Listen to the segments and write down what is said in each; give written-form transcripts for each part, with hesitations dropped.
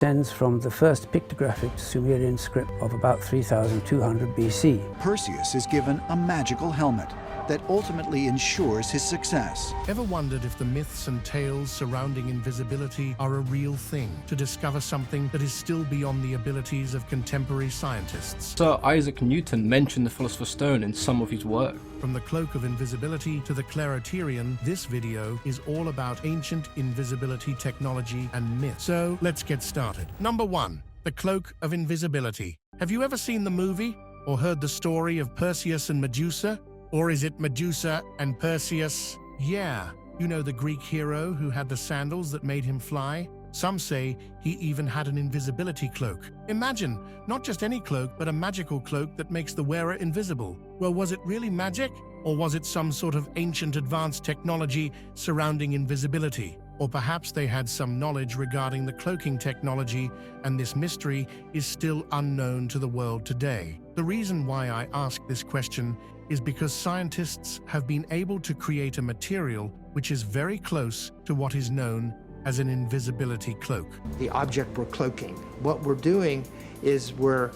stems from the first pictographic Sumerian script of about 3200 BC. Perseus is given a magical helmet that ultimately ensures his success. Ever wondered if the myths and tales surrounding invisibility are a real thing, to discover something that is still beyond the abilities of contemporary scientists? Sir Isaac Newton mentioned the Philosopher's Stone in some of his work. From the cloak of invisibility to the kleroterion, this video is all about ancient invisibility technology and myth. So let's get started. Number 1. The cloak of invisibility. Have you ever seen the movie or heard the story of Perseus and Medusa? Or is it Medusa and Perseus? Yeah, you know the Greek hero who had the sandals that made him fly? Some say he even had an invisibility cloak. Imagine, not just any cloak, but a magical cloak that makes the wearer invisible. Well, was it really magic? Or was it some sort of ancient advanced technology surrounding invisibility? Or perhaps they had some knowledge regarding the cloaking technology, and this mystery is still unknown to the world today. The reason why I ask this question is because scientists have been able to create a material which is very close to what is known as an invisibility cloak. The object we're cloaking. What we're doing is we're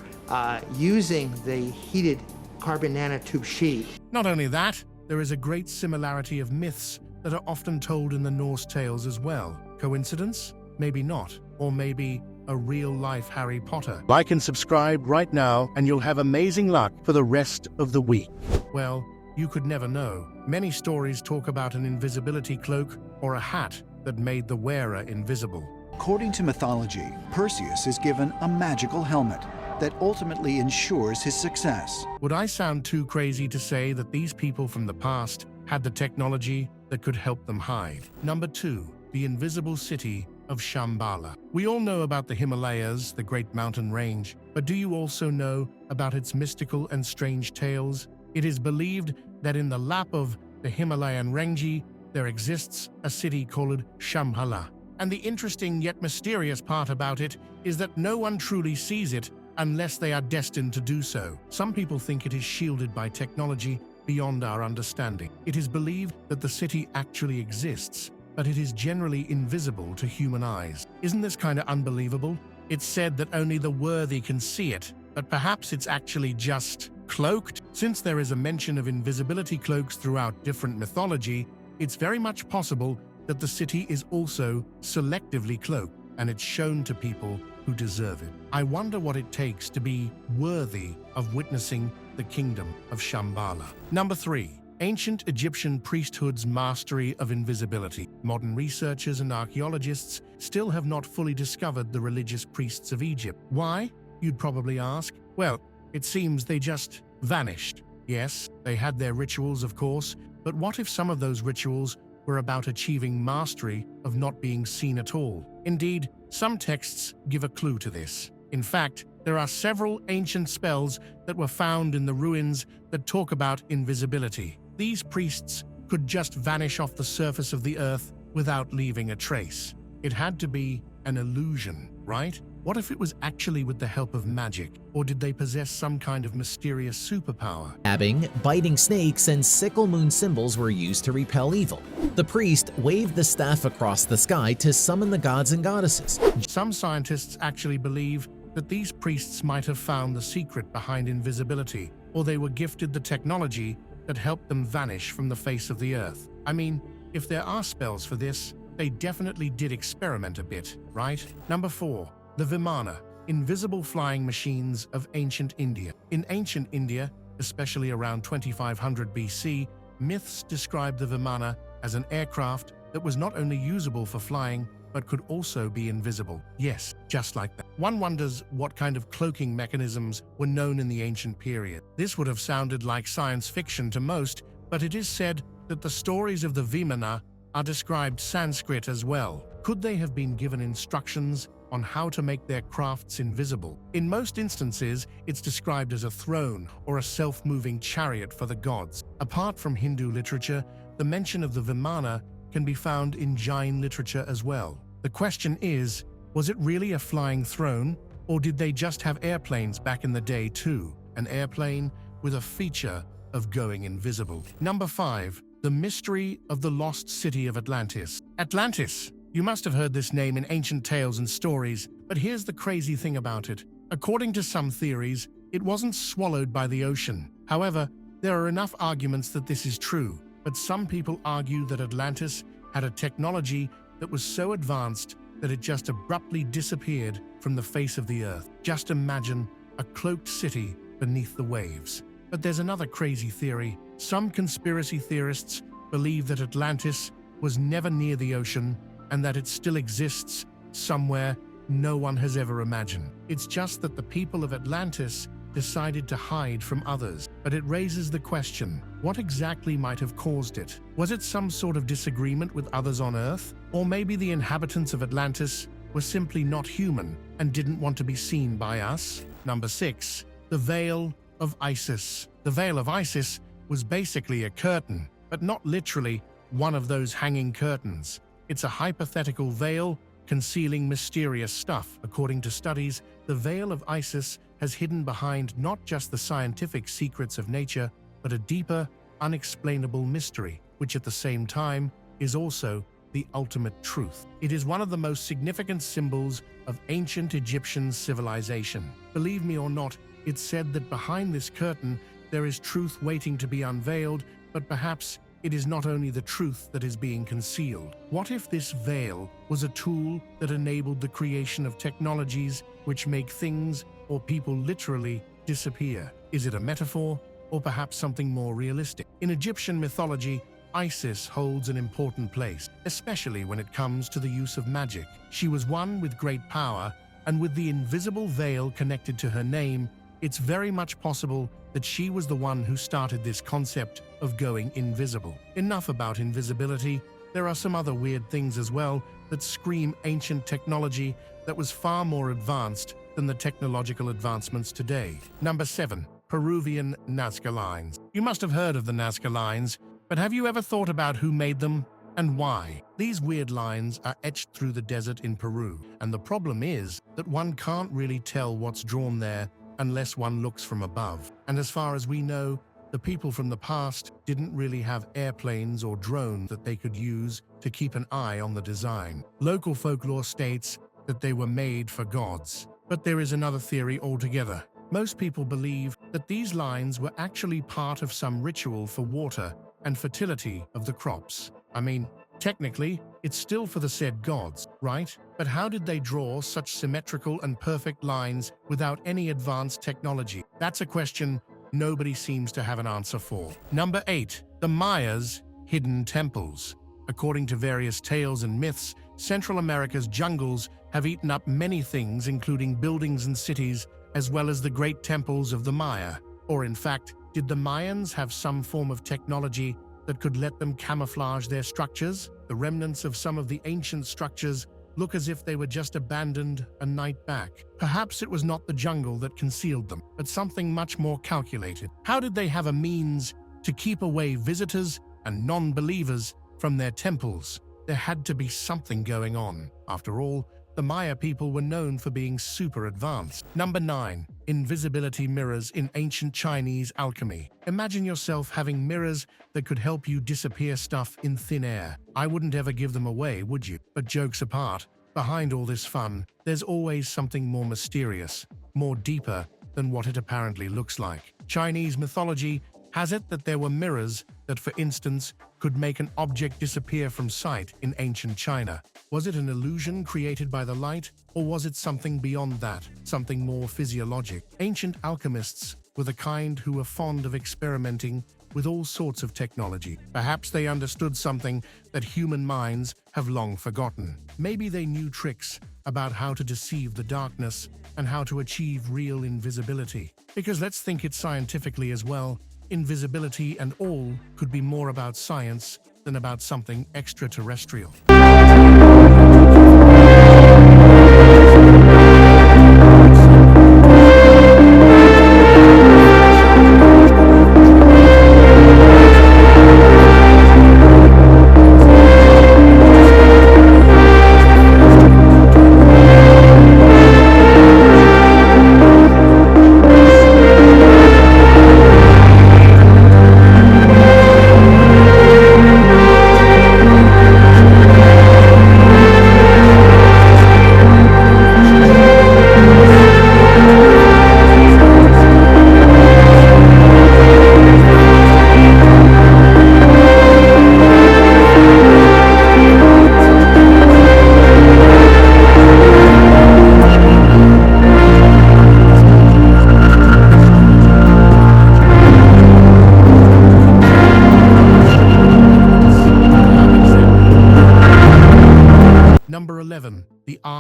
using the heated carbon nanotube sheet. Not only that, there is a great similarity of myths that are often told in the Norse tales as well. Coincidence? Maybe not. Or maybe a real-life Harry Potter. Like and subscribe right now, and you'll have amazing luck for the rest of the week. Well, you could never know. Many stories talk about an invisibility cloak or a hat that made the wearer invisible. According to mythology, Perseus is given a magical helmet that ultimately ensures his success. Would I sound too crazy to say that these people from the past had the technology that could help them hide? Number 2. The invisible city of Shambala. We all know about the Himalayas, the great mountain range, but do you also know about its mystical and strange tales? It is believed that in the lap of the Himalayan range, there exists a city called Shambala. And the interesting yet mysterious part about it is that no one truly sees it unless they are destined to do so. Some people think it is shielded by technology beyond our understanding. It is believed that the city actually exists, but it is generally invisible to human eyes. Isn't this kind of unbelievable? It's said that only the worthy can see it, but perhaps it's actually just cloaked. Since there is a mention of invisibility cloaks throughout different mythology, it's very much possible that the city is also selectively cloaked, and it's shown to people who deserve it. I wonder what it takes to be worthy of witnessing the kingdom of Shambhala. Number 3. Ancient Egyptian priesthood's mastery of invisibility. Modern researchers and archaeologists still have not fully discovered the religious priests of Egypt. Why? You'd probably ask. Well, it seems they just vanished. Yes, they had their rituals, of course, but what if some of those rituals were about achieving mastery of not being seen at all? Indeed, some texts give a clue to this. In fact, there are several ancient spells that were found in the ruins that talk about invisibility. These priests could just vanish off the surface of the earth without leaving a trace. It had to be an illusion, right? What if it was actually with the help of magic? Or did they possess some kind of mysterious superpower? Stabbing, biting snakes, and sickle moon symbols were used to repel evil. The priest waved the staff across the sky to summon the gods and goddesses. Some scientists actually believe that these priests might have found the secret behind invisibility, or they were gifted the technology that helped them vanish from the face of the earth. I mean, if there are spells for this, they definitely did experiment a bit, right? Number 4. The Vimana, invisible flying machines of ancient India. In ancient India, especially around 2500 BC, myths describe the Vimana as an aircraft that was not only usable for flying, but could also be invisible. Yes, just like that. One wonders what kind of cloaking mechanisms were known in the ancient period. This would have sounded like science fiction to most, but it is said that the stories of the Vimana are described Sanskrit as well. Could they have been given instructions on how to make their crafts invisible? In most instances, it's described as a throne or a self-moving chariot for the gods. Apart from Hindu literature, the mention of the Vimana can be found in Jain literature as well. The question is, was it really a flying throne, or did they just have airplanes back in the day too? An airplane with a feature of going invisible. Number 5. The mystery of the lost city of Atlantis. Atlantis! You must have heard this name in ancient tales and stories, But here's the crazy thing about it. According to some theories, it wasn't swallowed by the ocean. However, there are enough arguments that this is true, but some people argue that Atlantis had a technology that was so advanced that it just abruptly disappeared from the face of the earth. Just imagine a cloaked city beneath the waves. But there's another crazy theory. Some conspiracy theorists believe that Atlantis was never near the ocean and that it still exists somewhere no one has ever imagined. It's just that the people of Atlantis decided to hide from others. But it raises the question, what exactly might have caused it? Was it some sort of disagreement with others on Earth? Or maybe the inhabitants of Atlantis were simply not human and didn't want to be seen by us? Number 6. The Veil of Isis. The Veil of Isis was basically a curtain, but not literally one of those hanging curtains. It's a hypothetical veil concealing mysterious stuff. According to studies, the Veil of Isis has hidden behind not just the scientific secrets of nature, but a deeper, unexplainable mystery, which at the same time is also the ultimate truth. It is one of the most significant symbols of ancient Egyptian civilization. Believe me or not, it's said that behind this curtain there is truth waiting to be unveiled, but perhaps it is not only the truth that is being concealed. What if this veil was a tool that enabled the creation of technologies which make things or people literally disappear? Is it a metaphor, or perhaps something more realistic? In Egyptian mythology, Isis holds an important place, especially when it comes to the use of magic. She was one with great power, and with the invisible veil connected to her name, it's very much possible that she was the one who started this concept of going invisible. Enough about invisibility. There are some other weird things as well that scream ancient technology that was far more advanced than the technological advancements today. Number 7. Peruvian Nazca lines. You must have heard of the Nazca lines, but have you ever thought about who made them and why? These weird lines are etched through the desert in Peru, and the problem is that one can't really tell what's drawn there unless one looks from above. And as far as we know, the people from the past didn't really have airplanes or drones that they could use to keep an eye on the design. Local folklore states that they were made for gods. But there is another theory altogether. Most people believe that these lines were actually part of some ritual for water and fertility of the crops. I mean, technically, it's still for the said gods, right? But how did they draw such symmetrical and perfect lines without any advanced technology? That's a question nobody seems to have an answer for. Number 8. The Mayas' hidden temples. According to various tales and myths, Central America's jungles have eaten up many things, including buildings and cities, as well as the great temples of the Maya. Or in fact, did the Mayans have some form of technology that could let them camouflage their structures? The remnants of some of the ancient structures look as if they were just abandoned a night back. Perhaps it was not the jungle that concealed them, but something much more calculated. How did they have a means to keep away visitors and non-believers from their temples? There had to be something going on. After all, the Maya people were known for being super advanced. Number 9. Invisibility mirrors in ancient Chinese alchemy. Imagine yourself having mirrors that could help you disappear stuff in thin air. I wouldn't ever give them away, would you? But jokes apart, behind all this fun, there's always something more mysterious, more deeper than what it apparently looks like. Chinese mythology has it that there were mirrors that, for instance, could make an object disappear from sight in ancient China. Was it an illusion created by the light, or was it something beyond that, something more physiologic? Ancient alchemists were the kind who were fond of experimenting with all sorts of technology. Perhaps they understood something that human minds have long forgotten. Maybe they knew tricks about how to deceive the darkness and how to achieve real invisibility. Because let's think it scientifically as well. Invisibility and all could be more about science than about something extraterrestrial.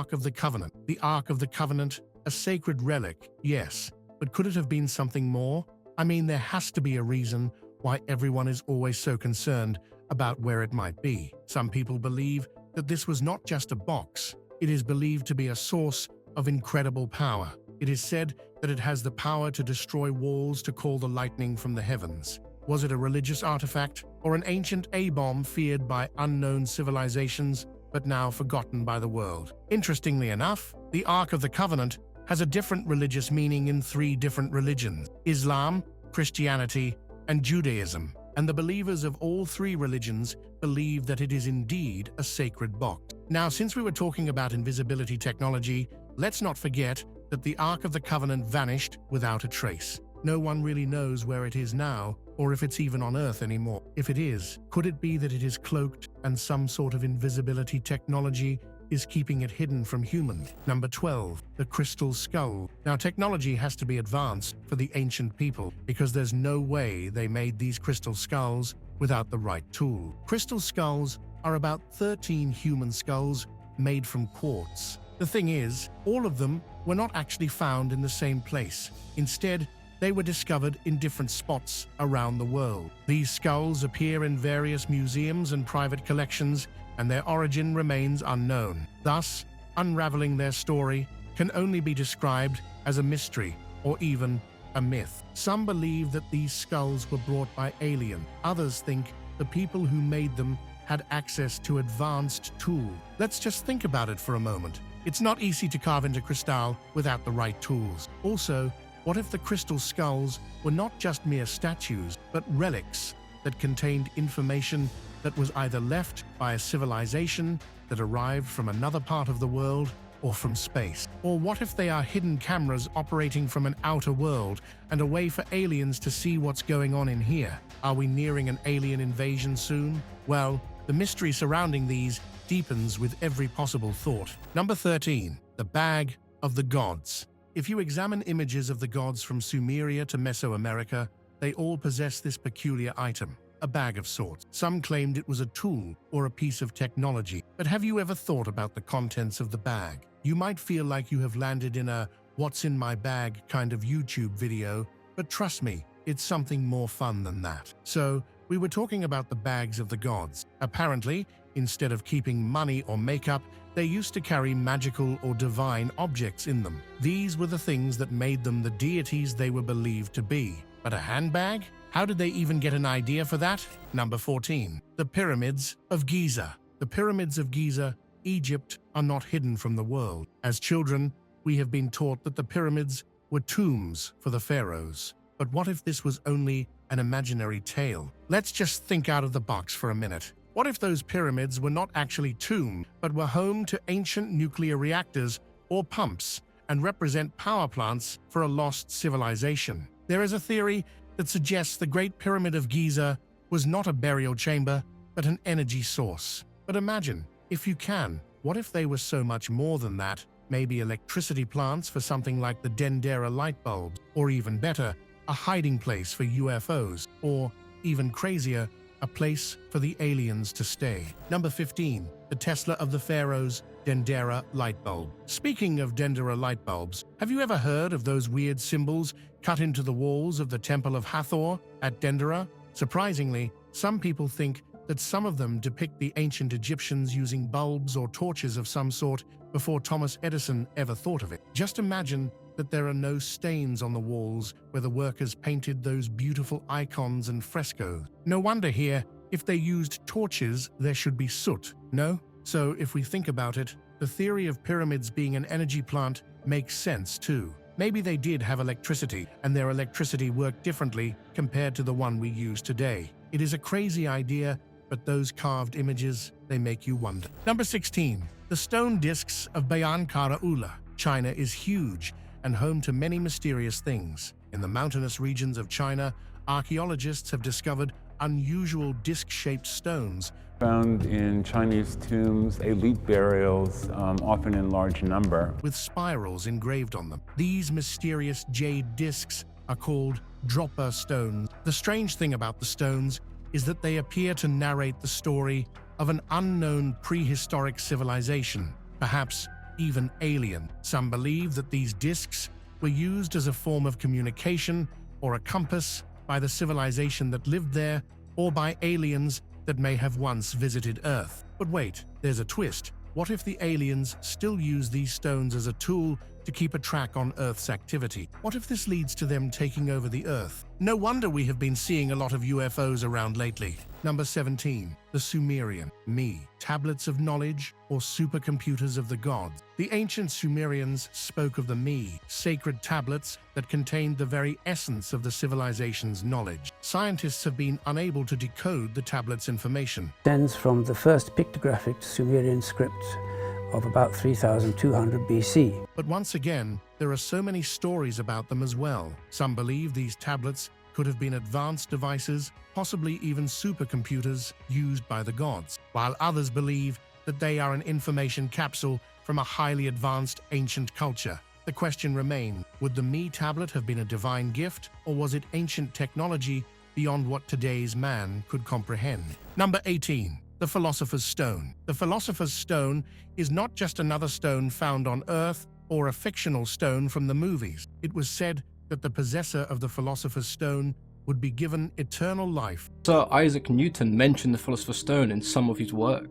Ark of the Covenant. The Ark of the Covenant, a sacred relic, yes, but could it have been something more? I mean, there has to be a reason why everyone is always so concerned about where it might be. Some people believe that this was not just a box. It is believed to be a source of incredible power. It is said that it has the power to destroy walls to call the lightning from the heavens. Was it a religious artifact or an ancient A-bomb feared by unknown civilizations but now forgotten by the world? Interestingly enough, the Ark of the Covenant has a different religious meaning in 3 different religions: Islam, Christianity, and Judaism. And the believers of all 3 religions believe that it is indeed a sacred box. Now, since we were talking about invisibility technology, let's not forget that the Ark of the Covenant vanished without a trace. No one really knows where it is now, or if it's even on Earth anymore. If it is, could it be that it is cloaked and some sort of invisibility technology is keeping it hidden from humans? Number 12, the crystal skull. Now, technology has to be advanced for the ancient people because there's no way they made these crystal skulls without the right tool. Crystal skulls are about 13 human skulls made from quartz. The thing is, all of them were not actually found in the same place. Instead, they were discovered in different spots around the world. These skulls appear in various museums and private collections, and their origin remains unknown. Thus, unraveling their story can only be described as a mystery or even a myth. Some believe that these skulls were brought by aliens. Others think the people who made them had access to advanced tools. Let's just think about it for a moment. It's not easy to carve into crystal without the right tools. Also, what if the crystal skulls were not just mere statues, but relics that contained information that was either left by a civilization that arrived from another part of the world or from space? Or what if they are hidden cameras operating from an outer world and a way for aliens to see what's going on in here? Are we nearing an alien invasion soon? Well, the mystery surrounding these deepens with every possible thought. Number 13, the Bag of the Gods. If you examine images of the gods from Sumeria to Mesoamerica, they all possess this peculiar item, a bag of sorts. Some claimed it was a tool or a piece of technology. But have you ever thought about the contents of the bag? You might feel like you have landed in a "what's in my bag" kind of YouTube video, but trust me, it's something more fun than that. So, we were talking about the bags of the gods. Apparently, instead of keeping money or makeup, they used to carry magical or divine objects in them. These were the things that made them the deities they were believed to be. But a handbag? How did they even get an idea for that? Number 14, the Pyramids of Giza. The Pyramids of Giza, Egypt, are not hidden from the world. As children, we have been taught that the pyramids were tombs for the pharaohs. But what if this was only an imaginary tale? Let's just think out of the box for a minute. What if those pyramids were not actually tombs, but were home to ancient nuclear reactors or pumps and represent power plants for a lost civilization? There is a theory that suggests the Great Pyramid of Giza was not a burial chamber, but an energy source. But imagine, if you can, what if they were so much more than that? Maybe electricity plants for something like the Dendera light bulbs, or even better, a hiding place for UFOs, or, even crazier, a place for the aliens to stay. Number 15, the Tesla of the Pharaohs Dendera light bulb. Speaking of Dendera light bulbs, have you ever heard of those weird symbols cut into the walls of the Temple of Hathor at Dendera? Surprisingly, some people think that some of them depict the ancient Egyptians using bulbs or torches of some sort before Thomas Edison ever thought of it. Just imagine that there are no stains on the walls where the workers painted those beautiful icons and frescoes. No wonder here, if they used torches, there should be soot, no? So if we think about it, the theory of pyramids being an energy plant makes sense too. Maybe they did have electricity, and their electricity worked differently compared to the one we use today. It is a crazy idea, but those carved images, they make you wonder. Number 16, the stone discs of Bayan Karaula. China is huge and home to many mysterious things. In the mountainous regions of China, archaeologists have discovered unusual disc-shaped stones found in Chinese tombs, elite burials, often in large number, with spirals engraved on them. These mysterious jade discs are called Dropa stones. The strange thing about the stones is that they appear to narrate the story of an unknown prehistoric civilization, perhaps even alien. Some believe that these discs were used as a form of communication or a compass by the civilization that lived there or by aliens that may have once visited Earth. But wait, there's a twist. What if the aliens still use these stones as a tool to keep a track on Earth's activity? What if this leads to them taking over the Earth? No wonder we have been seeing a lot of UFOs around lately. Number 17. The Sumerian ME, tablets of knowledge or supercomputers of the gods. The ancient Sumerians spoke of the ME, sacred tablets that contained the very essence of the civilization's knowledge. Scientists have been unable to decode the tablets' information. Stems from the first pictographic Sumerian script of about 3200 BC. But once again, there are so many stories about them as well. Some believe these tablets could have been advanced devices, possibly even supercomputers used by the gods, while others believe that they are an information capsule from a highly advanced ancient culture. The question remains, would the ME tablet have been a divine gift, or was it ancient technology beyond what today's man could comprehend? Number 18. The Philosopher's Stone. The Philosopher's Stone is not just another stone found on Earth or a fictional stone from the movies. It was said that the possessor of the Philosopher's Stone would be given eternal life. Sir Isaac Newton mentioned the Philosopher's Stone in some of his work.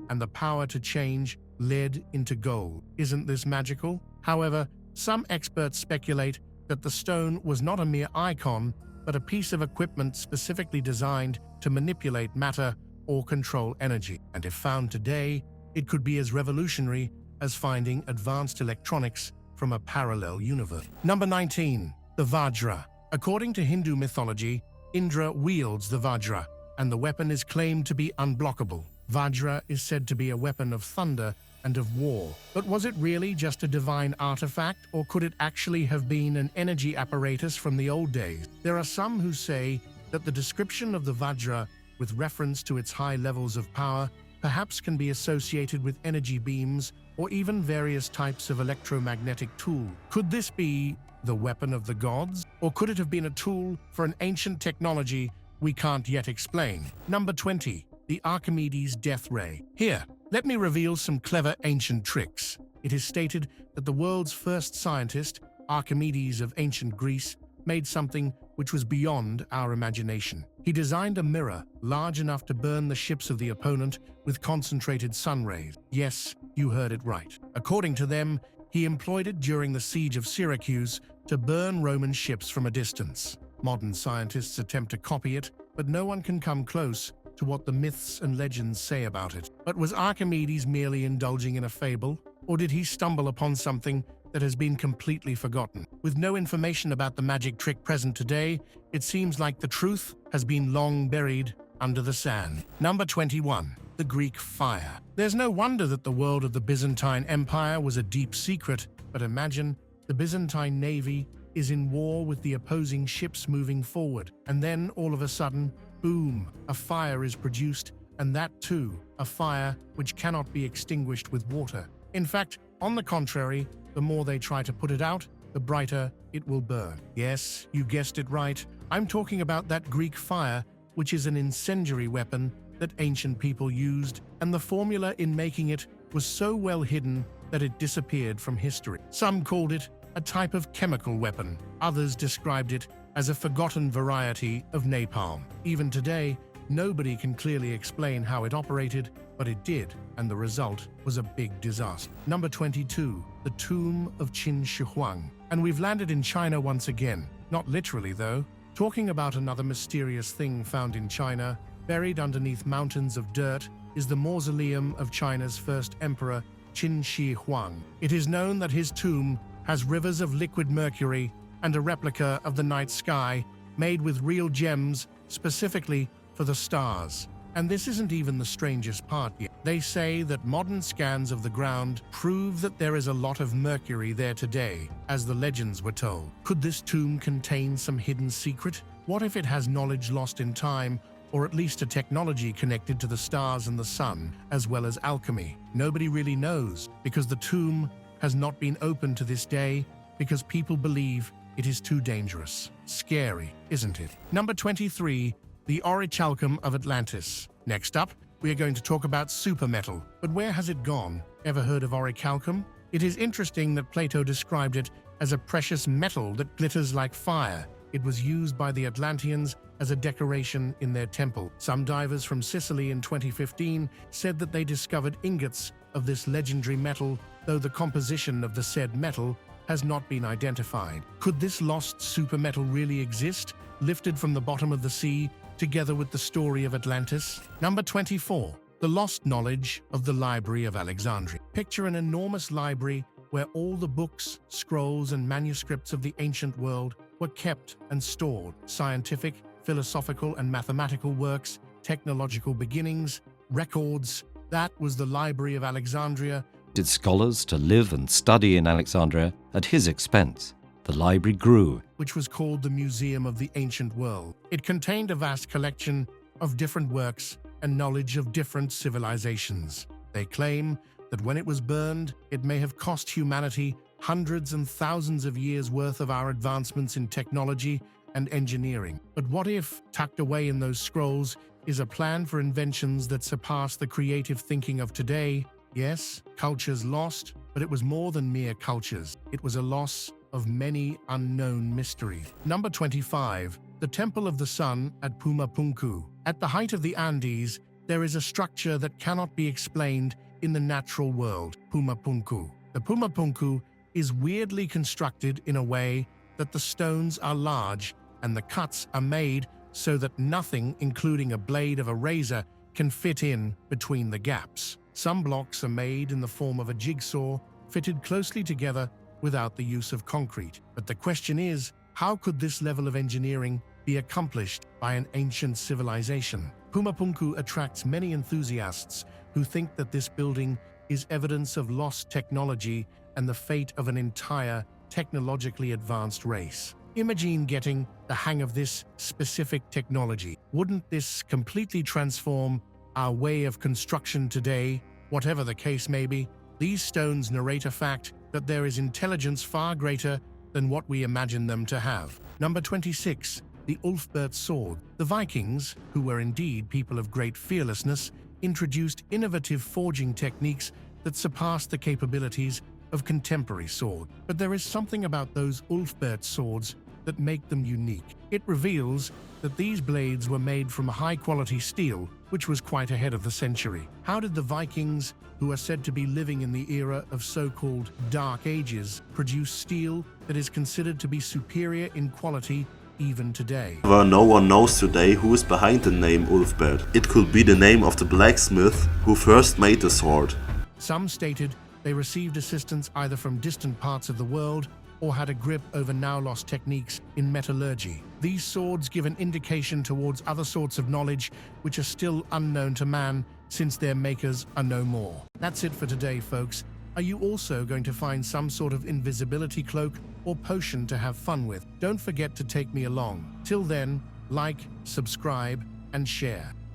And the power to change lead into gold. Isn't this magical? However, some experts speculate that the stone was not a mere icon, but a piece of equipment specifically designed to manipulate matter or control energy. And if found today, it could be as revolutionary as finding advanced electronics from a parallel universe. Number 19. The Vajra. According to Hindu mythology, Indra wields the Vajra, and the weapon is claimed to be unblockable. Vajra is said to be a weapon of thunder and of war. But was it really just a divine artifact, or could it actually have been an energy apparatus from the old days? There are some who say that the description of the Vajra, with reference to its high levels of power, perhaps can be associated with energy beams or even various types of electromagnetic tool. Could this be the weapon of the gods? Or could it have been a tool for an ancient technology we can't yet explain? Number 20. The Archimedes Death Ray. Here, let me reveal some clever ancient tricks. It is stated that the world's first scientist, Archimedes of ancient Greece, made something which was beyond our imagination. He designed a mirror large enough to burn the ships of the opponent with concentrated sun rays. Yes, you heard it right. According to them, he employed it during the siege of Syracuse to burn Roman ships from a distance. Modern scientists attempt to copy it, but no one can come close to what the myths and legends say about it. But was Archimedes merely indulging in a fable, or did he stumble upon something that has been completely forgotten? With no information about the magic trick present today, it seems like the truth has been long buried under the sand. Number 21. The Greek Fire. There's no wonder that the world of the Byzantine Empire was a deep secret, but imagine the Byzantine navy is in war with the opposing ships moving forward, and then all of a sudden, boom, a fire is produced, and that too, a fire which cannot be extinguished with water. In fact, on the contrary, the more they try to put it out, the brighter it will burn. Yes, you guessed it right. I'm talking about that Greek fire, which is an incendiary weapon that ancient people used, and the formula in making it was so well hidden that it disappeared from history. Some called it a type of chemical weapon. Others described it as a forgotten variety of napalm. Even today, nobody can clearly explain how it operated, but it did, and the result was a big disaster. Number 22. The Tomb of Qin Shi Huang. And we've landed in China once again. Not literally, though. Talking about another mysterious thing found in China, buried underneath mountains of dirt, is the mausoleum of China's first emperor, Qin Shi Huang. It is known that his tomb has rivers of liquid mercury and a replica of the night sky made with real gems specifically for the stars. And this isn't even the strangest part yet. They say that modern scans of the ground prove that there is a lot of mercury there today, as the legends were told. Could this tomb contain some hidden secret? What if it has knowledge lost in time, or at least a technology connected to the stars and the sun, as well as alchemy? Nobody really knows, because the tomb has not been opened to this day, because people believe it is too dangerous. Scary, isn't it? Number 23. The Orichalcum of Atlantis. Next up, we are going to talk about super metal. But where has it gone? Ever heard of orichalcum? It is interesting that Plato described it as a precious metal that glitters like fire. It was used by the Atlanteans as a decoration in their temple. Some divers from Sicily in 2015 said that they discovered ingots of this legendary metal, though the composition of the said metal has not been identified. Could this lost super metal really exist, lifted from the bottom of the sea, together with the story of Atlantis? Number 24. The lost knowledge of the Library of Alexandria. Picture an enormous library where all the books, scrolls, and manuscripts of the ancient world were kept and stored. Scientific, philosophical, and mathematical works, technological beginnings, records. That was the Library of Alexandria. Did scholars to live and study in Alexandria at his expense. The library grew, which was called the Museum of the Ancient World. It contained a vast collection of different works and knowledge of different civilizations. They claim that when it was burned, it may have cost humanity hundreds and thousands of years' worth of our advancements in technology and engineering. But what if, tucked away in those scrolls, is a plan for inventions that surpass the creative thinking of today? Yes, cultures lost, but it was more than mere cultures. It was a loss of many unknown mysteries. Number 25. The Temple of the Sun at Pumapunku. At the height of the Andes, there is a structure that cannot be explained in the natural world, Pumapunku. The Pumapunku is weirdly constructed in a way that the stones are large and the cuts are made so that nothing, including a blade of a razor, can fit in between the gaps. Some blocks are made in the form of a jigsaw, fitted closely together without the use of concrete. But the question is, how could this level of engineering be accomplished by an ancient civilization? Pumapunku attracts many enthusiasts who think that this building is evidence of lost technology and the fate of an entire technologically advanced race. Imagine getting the hang of this specific technology. Wouldn't this completely transform our way of construction today? Whatever the case may be, these stones narrate a fact that there is intelligence far greater than what we imagine them to have. Number 26. The Ulfberht sword. The Vikings, who were indeed people of great fearlessness, introduced innovative forging techniques that surpassed the capabilities of contemporary sword. But there is something about those Ulfberht swords that make them unique. It reveals that these blades were made from high-quality steel, which was quite ahead of the century. How did the Vikings, who are said to be living in the era of so-called Dark Ages, produce steel that is considered to be superior in quality even today? However, no one knows today who is behind the name Ulfberht. It could be the name of the blacksmith who first made the sword. Some stated they received assistance either from distant parts of the world or had a grip over now-lost techniques in metallurgy. These swords give an indication towards other sorts of knowledge which are still unknown to man since their makers are no more. That's it for today, folks. Are you also going to find some sort of invisibility cloak or potion to have fun with? Don't forget to take me along. Till then, like, subscribe, and share.